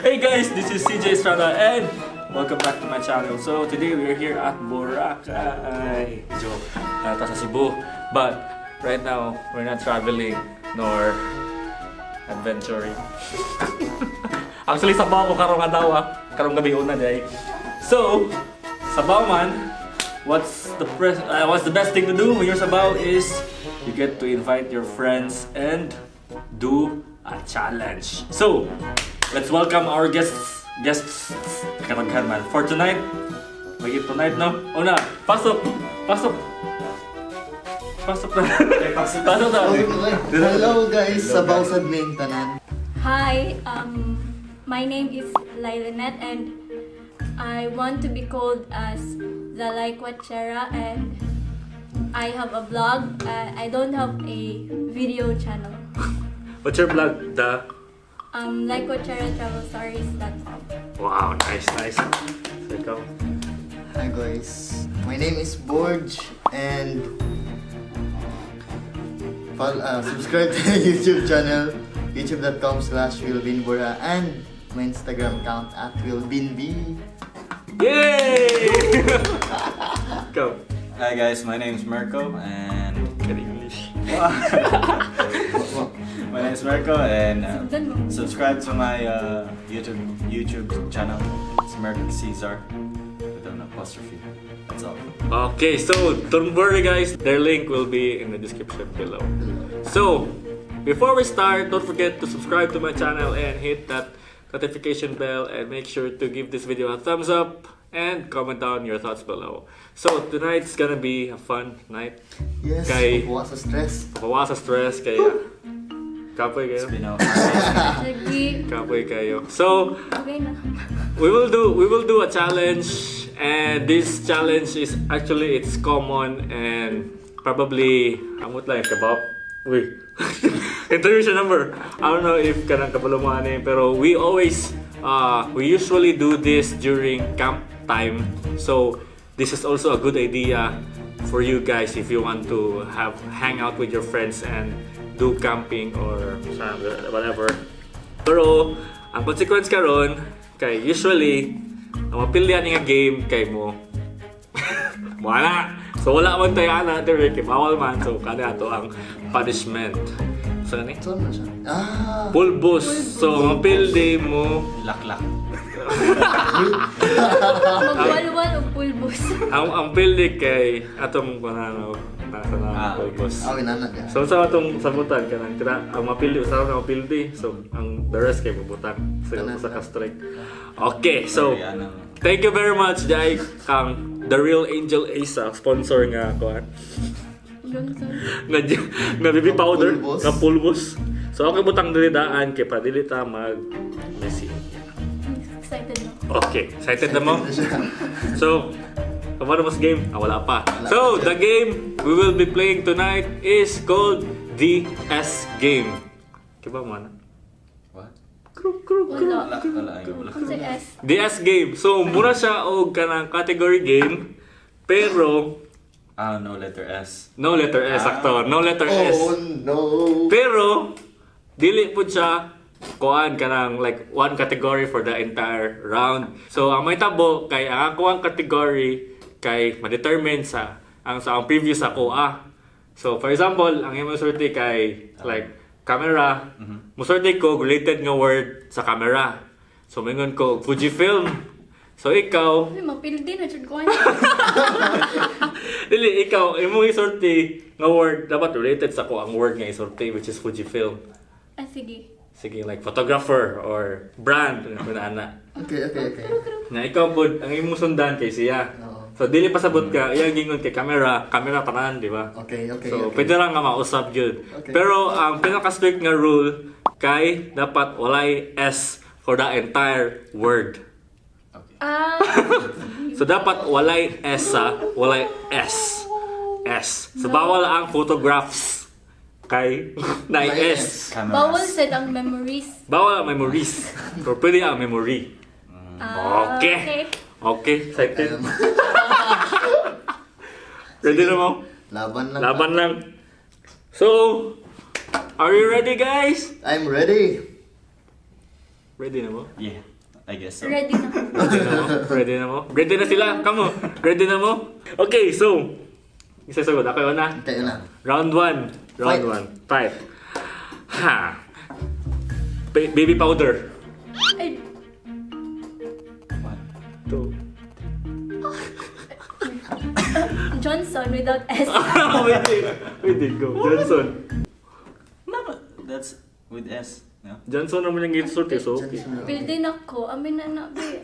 Hey guys, this is CJ Estrada and welcome back to my channel. So today we are here at Boracay. Joke, nata sa Cebu. But right now, we're not traveling nor adventuring. Actually, Sabaw ko karong adlaw, karong gabi una day. So, Sabaw man, what's the best thing to do when you're Sabaw is you get to invite your friends and do a challenge. So, let's welcome our guests. Karaghan man. For tonight, may tonight no? Una, pasok na. Pasok na. Hello guys, Sabaw sa main tanan. Hi, my name is Lykwatsera and I want to be called as the Lykwatsera and I have a blog. I don't have a video channel. What's your blog? The Lykwatsera Travel Stories.com. Wow, nice. So ikaw. Hi guys, my name is Borj and subscribe to my YouTube channel youtube.com/willbinbora and my Instagram account @willbinb. Yay! Go. Hi guys, my name is Mirko and Get English. my name is Mirko and subscribe to my YouTube channel. It's Mirko Caesar with an apostrophe. That's all. Okay, so don't worry guys, their link will be in the description below. So, before we start, don't forget to subscribe to my channel and hit that notification bell and make sure to give this video a thumbs up and comment down your thoughts below. So, tonight's gonna be a fun night. Yes, Kay- papawa sa stress. Papawa sa stress, kaya kapoy kayo. It's been a Lagi, Kapoy kayo. So, okay na. we will do a challenge, and this challenge is actually it's common and probably amot lang kabaw. Uy. Introduction number. I don't know if kanang kabalo mo ani, pero we usually do this during camp time. So this is also a good idea for you guys if you want to hang out with your friends and do camping or whatever. Pero ang consequence karon kay usually ang mapilian nga game kay mo wala. So wala man tayo ana dire kay bawal man, so kada ato ang punishment. So ni Saan na siya? pulbos. So mapildi mo laklak. Magwalwal o pulbos. ang pildi kay atong kanano nasa na pulbos. Okay, nanag ya. So sa atong sabutan kanang kira ang mapildi usaw na mapildi. So ang the rest kay mabutan. So sa ka-strike. Okay, so thank you very much Jai kang The Real Angel Asa sponsor nga ako. Nga baby powder, Pulbos. nga pulbos. So okay butang dili daan kay pa dili ta mag Messi. Excited na. Okay, excited na mo? So, paano mas game? Wala pa. So, the game we will be playing tonight is called DS Game. Kiba mo na? What? Wala. Wala. Kung sa S. DS Game. So, mura siya og kanang category game, pero No letter S. no letter S, sakto. No letter S. Oh no. Pero, dili po siya kuan kanang like one category for the entire round. So, ang may tabo kay ang ako ang category kay ma-determine sa ang previous ako So, for example, ang imong sorti kay like camera, musorti ko related nga word sa camera. So, mingon ko Fujifilm. So, ikaw, Uy, mapildi na jud ko. dili ikaw imong isorti nga word dapat related sa ko ang word nga isorti which is Fujifilm. Sige. Sige, like photographer or brand ana. Okay. Na ikaw po ang imong sundan kay siya. Oo. So dili pasabot ka, iya gingon kay camera tanan, di ba? Okay. So pwede lang nga mausap jud. Okay. Pero ang pinaka-strict nga rule kay dapat walay S for the entire word. So dapat walay S walay S. So bawal ang photographs kay na May S. Bawal said ang memories. Bawal ang memories. Pero pwede ang memory. Okay. Okay, excited. Ready na mo? Laban lang. Laban lang. So, Are you ready, guys? I'm ready. Ready na mo? Yeah, I guess so. Ready na. Ready na mo? Ready na mo? Ready na sila? Kamo? Ready na mo? Okay, so. Isa sagot. Ako yun na. Tayo na. Round 1. Round Fight. 1. Fight. Ha. Baby powder. Ay, 2. Johnson without S. Pwede. Go. Johnson. No, that's with S. No? Johnson naman yung insult eh, so okay. Build din ako. Amin na na, be.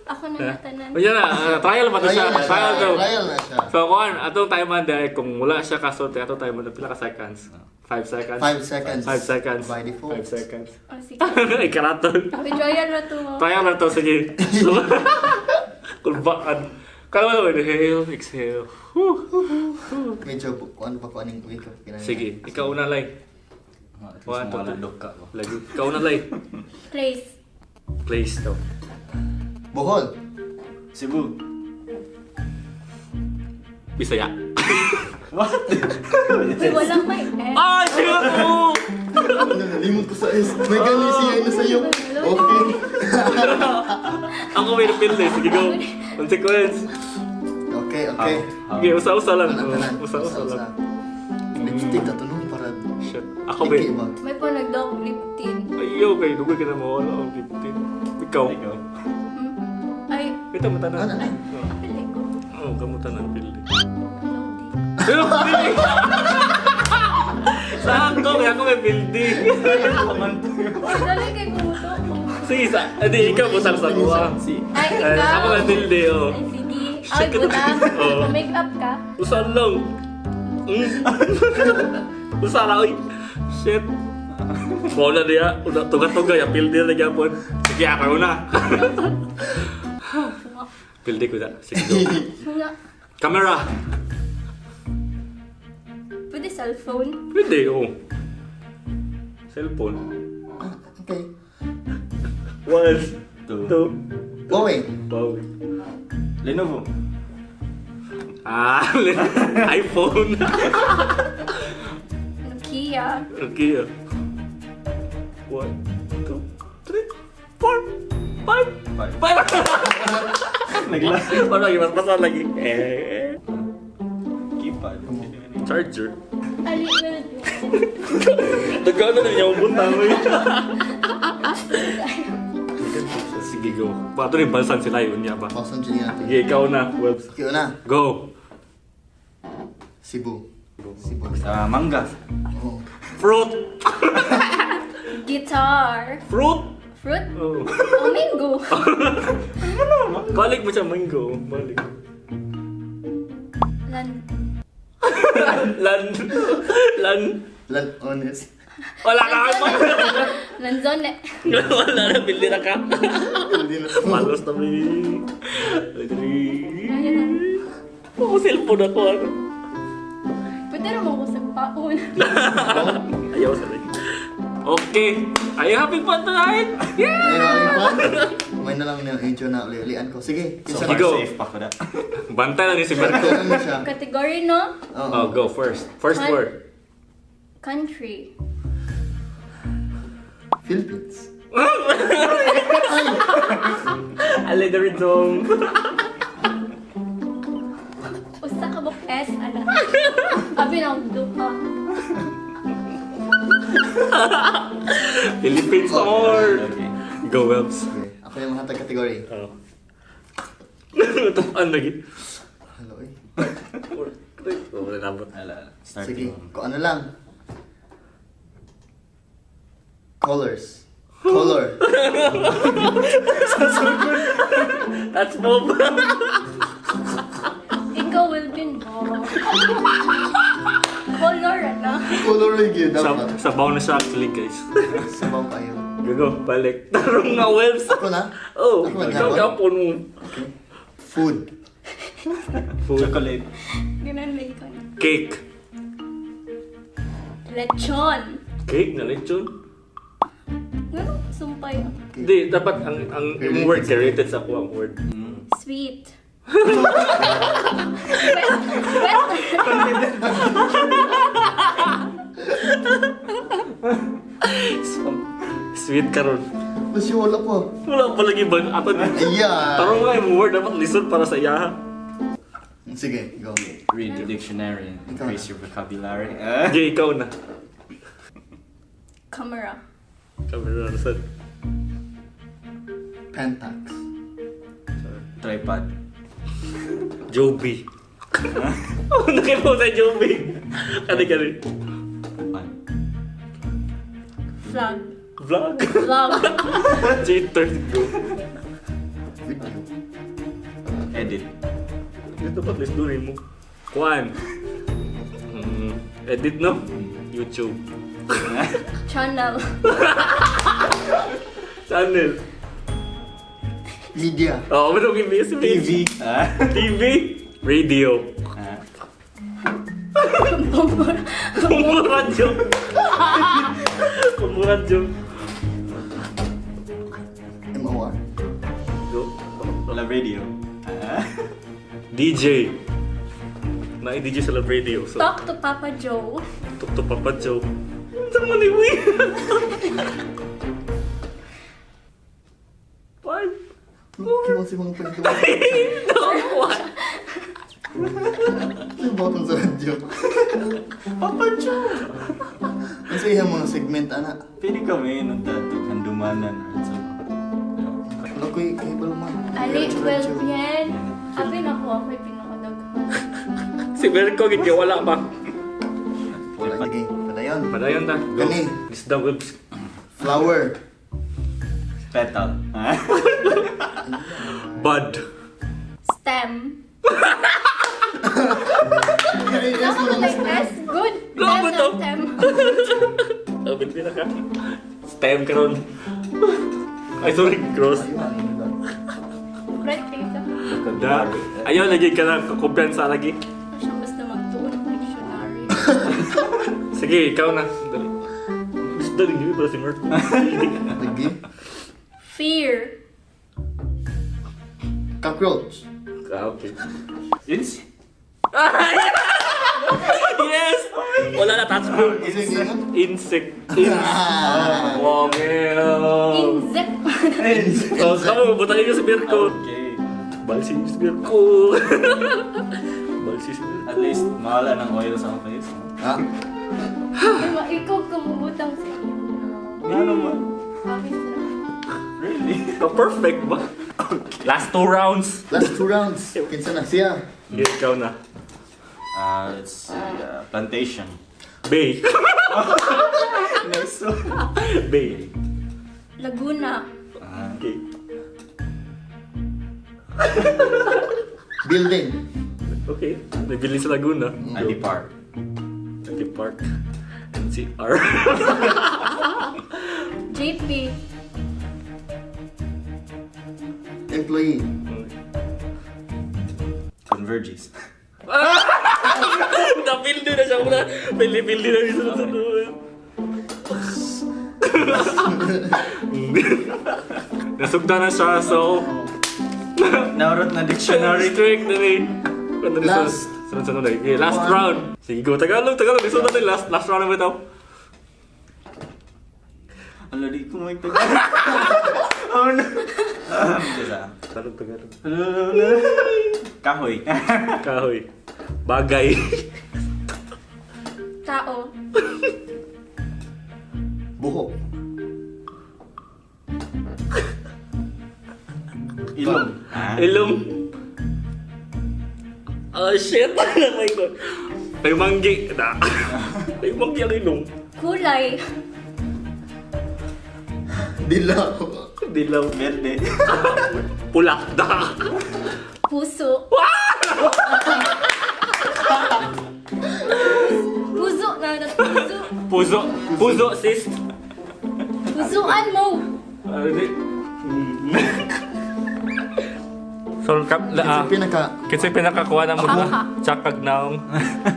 Ako na natanan. O yan na, trial ba ito siya? Trial daw. Trial na siya. So kuhan, atong time man dahil kung wala siya kasulti, atong time man pila ka seconds? 5 seconds? 5 seconds. 5 seconds. By default. 5 seconds. Oh, sige. Ay, karaton. Okay, trial na to. Trial na to, sige. Kulbaan. Kala mo, inhale, exhale. Medyo kuan pa kuan yung wake up. Sige, ikaw una lay. At One, least two, mawalan ka ko. Lagi. Ikaw una lay. Place. Place daw. Bohol. Cebu. Bisaya. What? Uy, walang may S. Ah, siya mo! Nalimot ko sa S. May ganun siya na sa'yo. Okay. Ako may napil eh. Sige, go. Consequence. Okay, okay. Sige, usa-usa lang. Tanan. Usa-usa lang. Lipstick na tunong para Shit. Ako ba? Iki ba? May pa nag-dog lip tint. Ayaw kay dugay ka na mawala ang 15. Ikaw. Ikaw. Ay, Ito mo tanan. Ano na? pili ko. Oo, kamutan ng pili. Hello, di. Sakto, kaya ako may building. Dali kay kumuto ko. Sige, hindi, ikaw mo sa kuha. Ay, ikaw. Ako may building, oh. Ay, sige. Ay, butang. Oo. Make up ka. Usan lang. Usan na, oy. Shit. Wala niya. Tuga-tuga, yung building na gyapon. Sige, ako na. Building ko na. Sige, go. Nga. Camera. Pwede cellphone. Pwede, oh. Cellphone. Okay. 1, 2, Boeing. Bowie. Lenovo. Ah, iPhone. Nokia. Okay. 1, 2, 3, 4, 5. 5. Naglas. Ano lagi? Mas pasal lagi. Keypad. Charger. Ali, well, Nagkano na niya ang buntang mo yun. Sige, go. Pato rin balsan sila yun niya ba? Boston Junior. Sige, ikaw na, Webs. Okay na. Go. Cebu. Cebu. Mangga. Oh. Fruit. guitar. Fruit. Fruit? Oh. Oh, mango. Balik mo siya, mango. Balik. Lan. Honest. Wala ka pa. Lanzone. Wala na, bili na ka. Hindi na. Malos na may... Oo, cellphone ako. Ano? Pwede naman ko sa paon. Ayaw sa rin. Okay. Are you having fun tonight? Yeah! Ayun, pa. May na lang yung intro na uli-ulian ko. Sige. So Isa Sige, far go. safe pa ko na. Bantay lang ni si Marco. Ito na siya. Category, no? Oo. Oh, go first. First Hi. word. Country. Philippines. Alay na rin song. Usa ka bok S, ala. Abi na ako duha. Philippines or... Okay. Go, Webs. Okay. Ako yung mga kategory. Oh. Tumaan lagi. Hello eh. Oh, wala nabot. Ala, Sige. starting. Kung ano lang. Colors. Color. That's Bob. Ikaw will be mo. Color, ano? Color review dapat. Sabaw na siya actually, guys. Sabaw kayo. Gago, balik. Tarong nga, Webs. Ako na? Oh, Ako na, ikaw Gabon? yapon mo. Okay. Food. Food. Chocolate. Ganun lang ikaw. Cake. Lechon. Cake na lechon? Ganun, sumpay. Hindi, dapat ang yung word related sa ako ang word. Sweet. Sweet karon. Mas yung wala po. Wala pa lagi ba? Ato na. Yeah. Tarong nga yung word dapat listen para sa iya. Sige, go. Read the dictionary and increase your vocabulary. Jay, ikaw na. Camera. Camera na saan? Pentax. Tripod. Joby. Oh, nakipo sa Joby. Kani. Fun. Vlog. Vlog. Vlog. Cheater. Go. Video. Edit. Ito pa, please doon mo. Kwan. Edit no? YouTube. Channel. Channel. Media. Oh, ano yung TV. TV. Radio. Pumuradyo. Pumuradyo. MOR. Go. Love radio. DJ. Na-DJ sa Love Radio. So, Talk to Papa Joe. tuk Papa Joe. Saan mo ni Wee? Five. Kimo si mga pwede. No, what? Ano ba itong sa radyo? Papa Joe! Ano sa iyang mga segment, anak? Pili kami nung tato, handumanan. Ano ko yung kayo ba naman? Ali, well, yan. Abi na ko, ako'y pinakadaghan. Si Berko, hindi wala pa. Wala, sige. Padayon. Padayon na. Go. Gani. This the webs. Flower. Petal. Bud. Stem. Yes, mo lang Like S, good. No, ba to? Stem. Abit din ka. Stem ka ron. Ay, sorry. Cross. Right, tita. Da. Ayaw, lagi ka na kumpiyansa lagi. Siya basta magtuon ng dictionary. Sige, ikaw na. Dali. Gusto dali nyo para si Mert. Lagi. Fear. Cockroach. Ah, okay. Ins? Yes! Wala na touch mo. Insect. Insect. Wow, man. Insect. Oh, kamu, butangin nyo si Berko. Okay. Balsi nyo si Berko. Balsi si Berko. At least, mawala ng oil sa face. Ha? Ikaw kumubutang sa iyo. Ano mo? Happy sila. Really? Ka-perfect ba? Last 2 rounds. Last 2 rounds. Kinsa na siya? Yes, ikaw na. Let's see, plantation. Bay. Next one. Bay. Laguna. Okay. Building. Okay. Nabili sa Laguna. ID Park. City Park. NCR. JP. Employee. Converges. Napildi na siya muna. Pildi na siya sa doon. Nasugda na siya, so... Naurot na dictionary. Strict na rin. Last. Sunod-sunod na. Okay, last round. Sige, go. Tagalog. Isunod natin. Last round na ba ito? Ano, di ko magtagal. Oh no. Tagalog. Kahoy. Kahoy. Bagay. Tao. Buhok. Ilong. Ilong. Oh shit. Oh my god. May manggi. May manggi ang ilong. Kulay. Dilaw. Dilaw. Verde. Pula. Da. Puso. Puso na puso. Puso, sis. Pusuan mo. Ano di? So, kasi pinakakuha na mo tsakag naong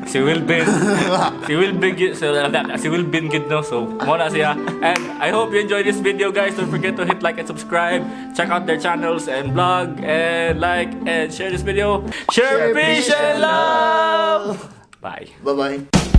si Wilbin good no, so muna siya. And I hope you enjoyed this video, guys. Don't forget to hit like and subscribe, check out their channels and blog, and like and share this video. Share, peace, and love. Bye. Bye-bye.